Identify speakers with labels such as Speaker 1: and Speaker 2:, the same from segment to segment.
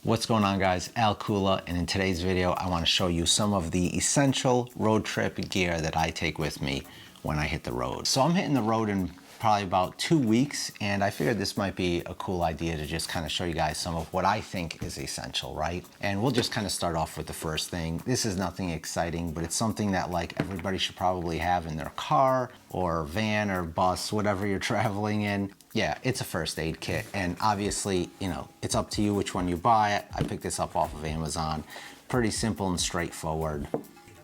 Speaker 1: What's going on, guys? Al Kula, and in today's video I want to show you some of the essential road trip gear that I take with me when I hit the road. So I'm hitting the road in probably about 2 weeks, and I figured this might be a cool idea to just kind of show you guys some of what I think is essential, right? And we'll just kind of start off with the first thing. This is nothing exciting, but it's something that like everybody should probably have in their car or van or bus, whatever you're traveling in. Yeah, it's a first aid kit, and obviously, you know, it's up to you which one you buy. I picked this up off of Amazon. Pretty simple and straightforward.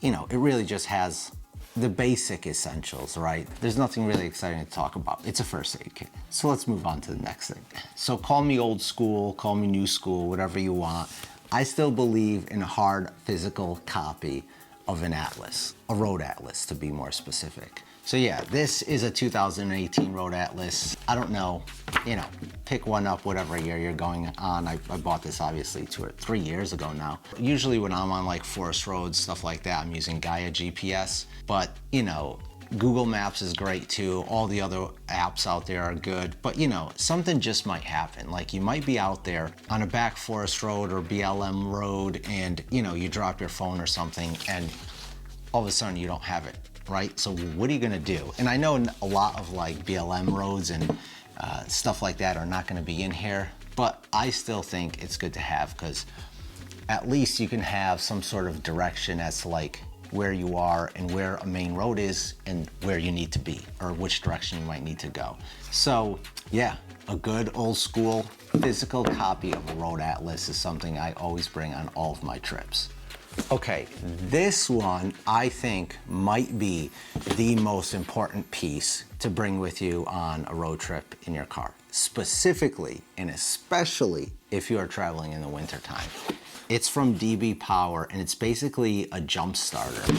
Speaker 1: You know, it really just has the basic essentials, right? There's nothing really exciting to talk about. It's a first aid kit. So let's move on to the next thing. So call me old school, call me new school, whatever you want. I still believe in a hard physical copy of an atlas, a road atlas to be more specific. So yeah, this is a 2018 Road Atlas. I don't know, you know, pick one up whatever year you're going on. I bought this obviously 2 or 3 years ago now. Usually when I'm on like forest roads, stuff like that, I'm using Gaia GPS. But you know, Google Maps is great too. All the other apps out there are good. But you know, something just might happen. Like you might be out there on a back forest road or BLM road and you know, you drop your phone or something and all of a sudden you don't have it. Right? So what are you gonna do? And I know a lot of like BLM roads and stuff like that are not gonna be in here, but I still think it's good to have because at least you can have some sort of direction as to like where you are and where a main road is and where you need to be or which direction you might need to go. So yeah, a good old school physical copy of a road atlas is something I always bring on all of my trips. Okay, this one I think might be the most important piece to bring with you on a road trip in your car, specifically and especially if you are traveling in the wintertime. It's from DB Power and it's basically a jump starter.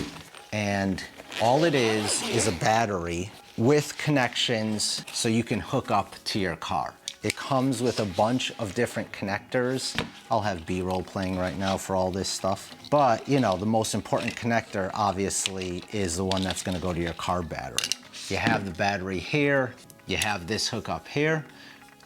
Speaker 1: And all it is a battery with connections so you can hook up to your car. It comes with a bunch of different connectors. I'll have B-roll playing right now for all this stuff. But, you know, the most important connector, obviously, is the one that's gonna go to your car battery. You have the battery here. You have this hookup here.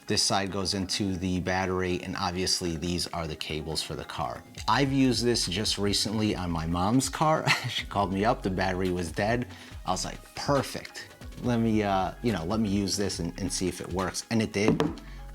Speaker 1: This side goes into the battery, and obviously these are the cables for the car. I've used this just recently on my mom's car. She called me up, the battery was dead. I was like, perfect. Let me, you know, let me use this and see if it works. And it did.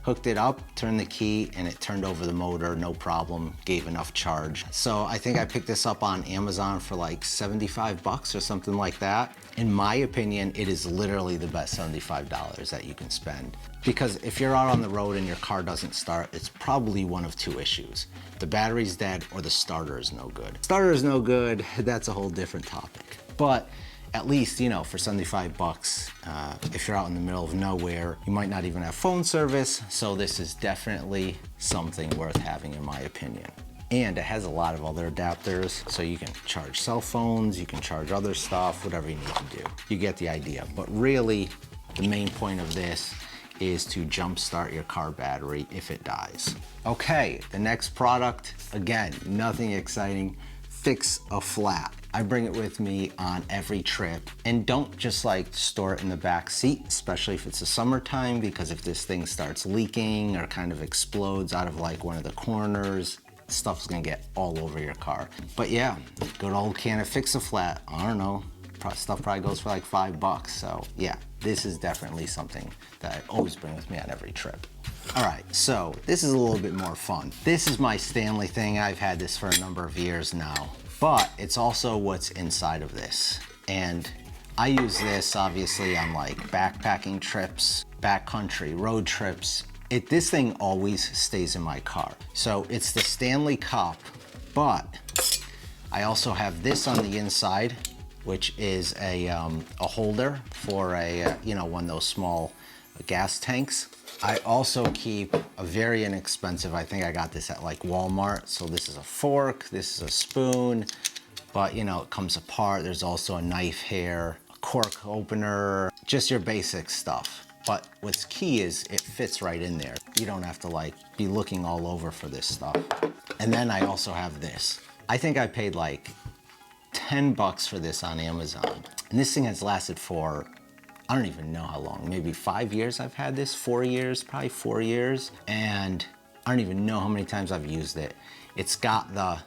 Speaker 1: Hooked it up, turned the key, and it turned over the motor, no problem, gave enough charge. So I think I picked this up on Amazon for like 75 bucks or something like that. In my opinion, it is literally the best $75 that you can spend. Because if you're out on the road and your car doesn't start, it's probably one of two issues. The battery's dead or the starter is no good. Starter is no good, that's a whole different topic. But at least, you know, for 75 bucks, if you're out in the middle of nowhere, you might not even have phone service. So this is definitely something worth having in my opinion. And it has a lot of other adapters. So you can charge cell phones, you can charge other stuff, whatever you need to do. You get the idea. But really, the main point of this is to jumpstart your car battery if it dies. Okay, the next product, again, nothing exciting. Fix a flat. I bring it with me on every trip, and don't just like store it in the back seat, especially if it's the summertime, because if this thing starts leaking or kind of explodes out of like one of the corners, stuff's gonna get all over your car. But yeah, good old can of Fix a Flat. I don't know, stuff probably goes for like $5. So yeah, this is definitely something that I always bring with me on every trip. All right, so this is a little bit more fun. This is my Stanley thing. I've had this for a number of years now, but it's also what's inside of this. And I use this obviously on like backpacking trips, backcountry road trips. This thing always stays in my car. So it's the Stanley Cup, but I also have this on the inside, which is a holder for a, you know, one of those small gas tanks. I also keep a very inexpensive, I think I got this at like Walmart. So this is a fork, this is a spoon, but you know, it comes apart. There's also a knife here, a cork opener, just your basic stuff. But what's key is it fits right in there. You don't have to like be looking all over for this stuff. And then I also have this. I think I paid like 10 bucks for this on Amazon. And this thing has lasted for, I don't even know how long, maybe 5 years I've had this, 4 years, probably 4 years. And I don't even know how many times I've used it. It's got the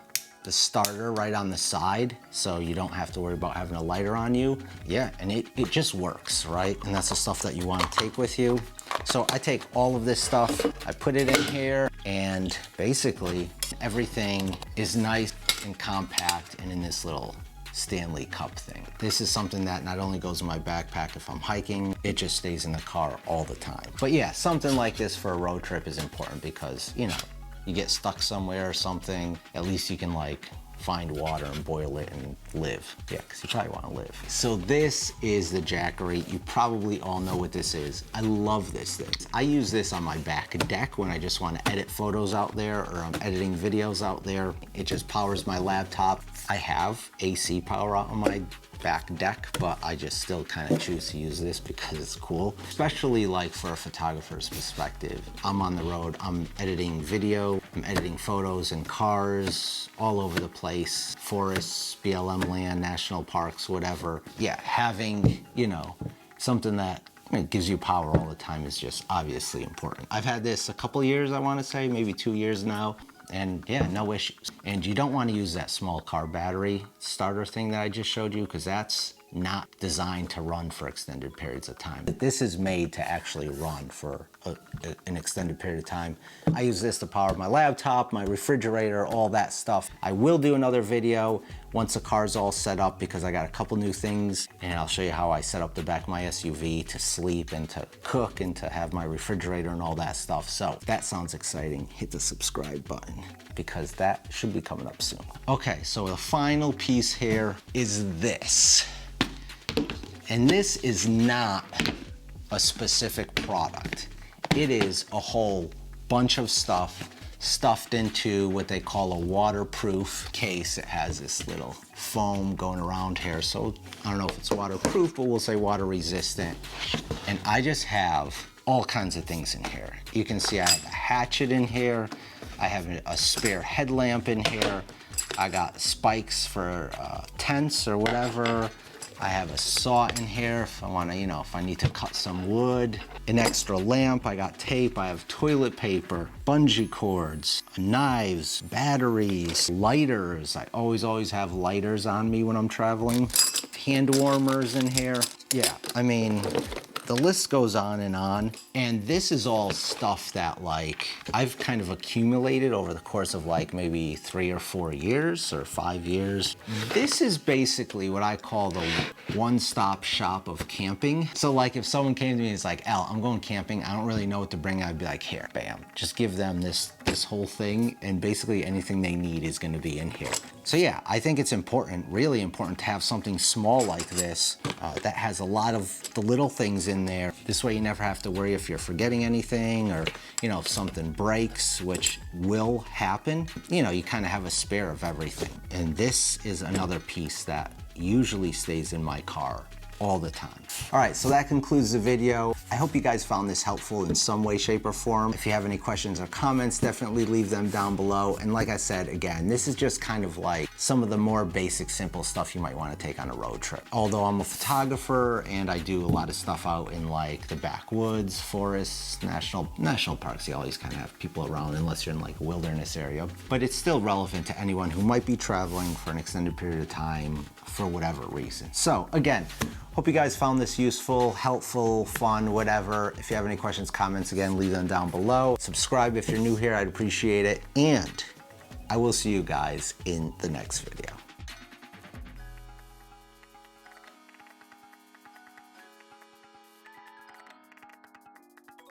Speaker 1: starter right on the side, so you don't have to worry about having a lighter on you. Yeah, and it just works, right? And that's the stuff that you want to take with you. So I take all of this stuff, I put it in here, and basically everything is nice and compact and in this little Stanley Cup thing. This is something that not only goes in my backpack if I'm hiking, it just stays in the car all the time. But yeah, something like this for a road trip is important because, you know, you get stuck somewhere or something, at least you can like find water and boil it and live. Yeah, because you probably want to live. So this is the Jackery. You probably all know what this is. I love this thing. I use this on my back deck when I just want to edit photos out there or I'm editing videos out there. It just powers my laptop. I have AC power out on my back deck, but I just still kind of choose to use this because it's cool, especially like for a photographer's perspective. I'm on the road, I'm editing video, I'm editing photos in cars all over the place, forests, BLM land, national parks, whatever. Yeah, having, you know, something that gives you power all the time is just obviously important. I've had this a couple years, I want to say, maybe 2 years now. And yeah, no issues. And you don't want to use that small car battery starter thing that I just showed you because that's not designed to run for extended periods of time. This is made to actually run for an extended period of time. I use this to power my laptop, my refrigerator, all that stuff. I will do another video once the car's all set up because I got a couple new things and I'll show you how I set up the back of my SUV to sleep and to cook and to have my refrigerator and all that stuff. So if that sounds exciting, hit the subscribe button because that should be coming up soon. Okay, so the final piece here is this. And this is not a specific product. It is a whole bunch of stuff stuffed into what they call a waterproof case. It has this little foam going around here. So I don't know if it's waterproof, but we'll say water resistant. And I just have all kinds of things in here. You can see I have a hatchet in here. I have a spare headlamp in here. I got spikes for tents or whatever. I have a saw in here if I want to, you know, if I need to cut some wood. An extra lamp, I got tape, I have toilet paper, bungee cords, knives, batteries, lighters. I always have lighters on me when I'm traveling. Hand warmers in here. Yeah, I mean, the list goes on. And this is all stuff that like I've kind of accumulated over the course of like maybe 3 or 4 years or 5 years. This is basically what I call the one-stop shop of camping. So like if someone came to me and is like, Al, I'm going camping, I don't really know what to bring, I'd be like, here, bam. Just give them this whole thing and basically anything they need is gonna be in here. So yeah, I think it's important, really important to have something small like this that has a lot of the little things in there. This way you never have to worry if you're forgetting anything or, you know, if something breaks, which will happen, you know, you kind of have a spare of everything. And this is another piece that usually stays in my car all the time. All right, so that concludes the video. I hope you guys found this helpful in some way, shape, or form. If you have any questions or comments, definitely leave them down below. And like I said, again, this is just kind of like some of the more basic, simple stuff you might want to take on a road trip. Although I'm a photographer and I do a lot of stuff out in like the backwoods, forests, national parks, you always kind of have people around unless you're in like a wilderness area. But it's still relevant to anyone who might be traveling for an extended period of time for whatever reason. So again, hope you guys found this useful, helpful, fun, whatever. If you have any questions, comments, again, leave them down below. Subscribe if you're new here, I'd appreciate it. And I will see you guys in the next video.